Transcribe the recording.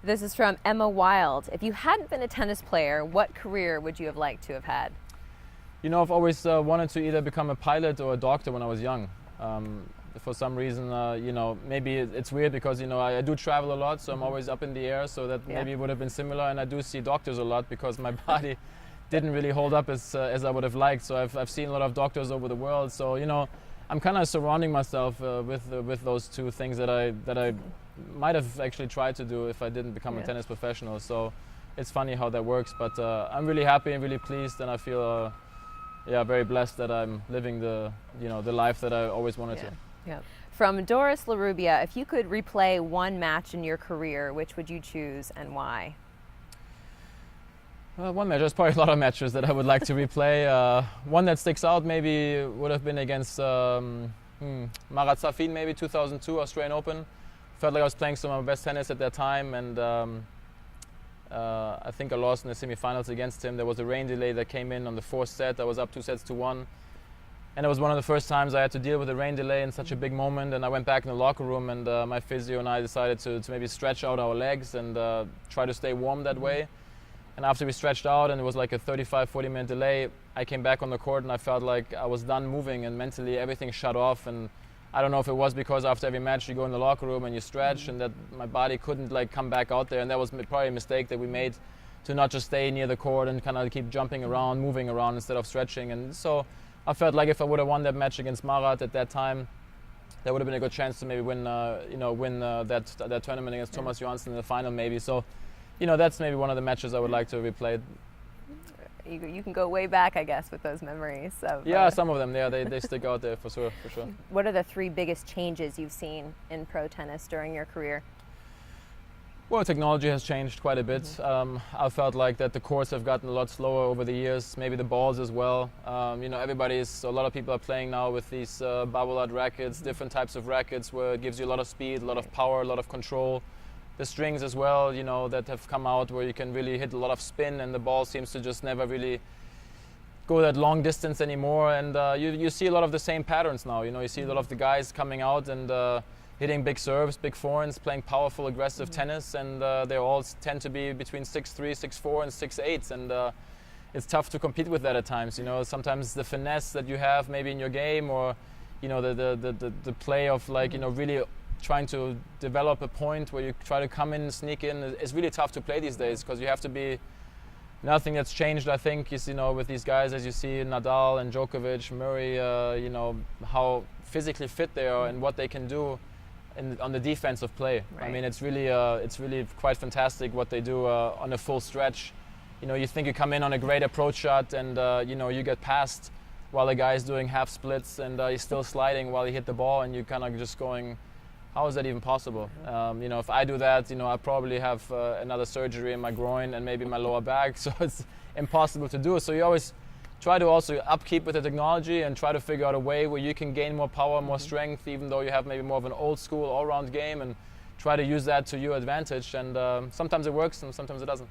This is from Emma Wild. If you hadn't been a tennis player, what career would you have liked to have had? You know, I've always wanted to either become a pilot or a doctor when I was young. For some reason, you know, maybe it's weird because, you know, I do travel a lot, so I'm always up in the air, so that maybe it would have been similar. And I do see doctors a lot because my body didn't really hold up as I would have liked. So I've seen a lot of doctors over the world. So, you know, I'm kind of surrounding myself with those two things that I might have actually tried to do if I didn't become a tennis professional. So it's funny how that works, but I'm really happy and really pleased, and I feel very blessed that I'm living the life that I always wanted to. Yeah. From Doris LaRubia, if you could replay one match in your career, which would you choose and why? One match. There's probably a lot of matches that I would like to replay. One that sticks out maybe would have been against Marat Safin, maybe 2002 Australian Open. Felt like I was playing some of my best tennis at that time, and I think I lost in the semifinals against him. There was a rain delay that came in on the fourth set. I was up 2-1. And it was one of the first times I had to deal with a rain delay in such a big moment. And I went back in the locker room, and my physio and I decided to maybe stretch out our legs and try to stay warm that way. And after we stretched out and it was like a 35-40 minute delay, I came back on the court and I felt like I was done moving, and mentally everything shut off. And I don't know if it was because after every match you go in the locker room and you stretch, and that my body couldn't like come back out there. And that was probably a mistake that we made, to not just stay near the court and kind of keep jumping around, moving around instead of stretching. And so I felt like if I would have won that match against Marat at that time, there would have been a good chance to maybe win that tournament against Thomas Johansson in the final maybe. So, you know, that's maybe one of the matches I would like to replay. You can go way back, I guess, with those memories. Some of them, they stick out there for sure. What are the three biggest changes you've seen in pro tennis during your career? Well, technology has changed quite a bit. I felt like that the courts have gotten a lot slower over the years, maybe the balls as well. You know, a lot of people are playing now with these barbelled rackets, different types of rackets where it gives you a lot of speed, a lot of power, a lot of control. The strings as well, you know, that have come out where you can really hit a lot of spin, and the ball seems to just never really go that long distance anymore. And you see a lot of the same patterns now. You know, you see a lot of the guys coming out and hitting big serves, big forehands, playing powerful, aggressive tennis, and they all tend to be between 6'3", 6'4", and 6'8", and it's tough to compete with that at times. You know, sometimes the finesse that you have maybe in your game, or you know, the play of like, you know, really trying to develop a point where you try to come in and sneak in is really tough to play these days, because you have to be. Nothing that's changed, I think, is, you know, with these guys, as you see Nadal and Djokovic, Murray, you know, how physically fit they are and what they can do on the defensive play. Right. I mean, it's really quite fantastic what they do on a full stretch. You know, you think you come in on a great approach shot, and you know, you get passed while the guy's doing half splits, and he's still sliding while he hit the ball, and you kind of just going, how is that even possible? You know, if I do that, you know, I probably have another surgery in my groin and maybe my lower back, so it's impossible to do. So you always try to also upkeep with the technology and try to figure out a way where you can gain more power, more strength, even though you have maybe more of an old school all-round game, and try to use that to your advantage. And sometimes it works and sometimes it doesn't.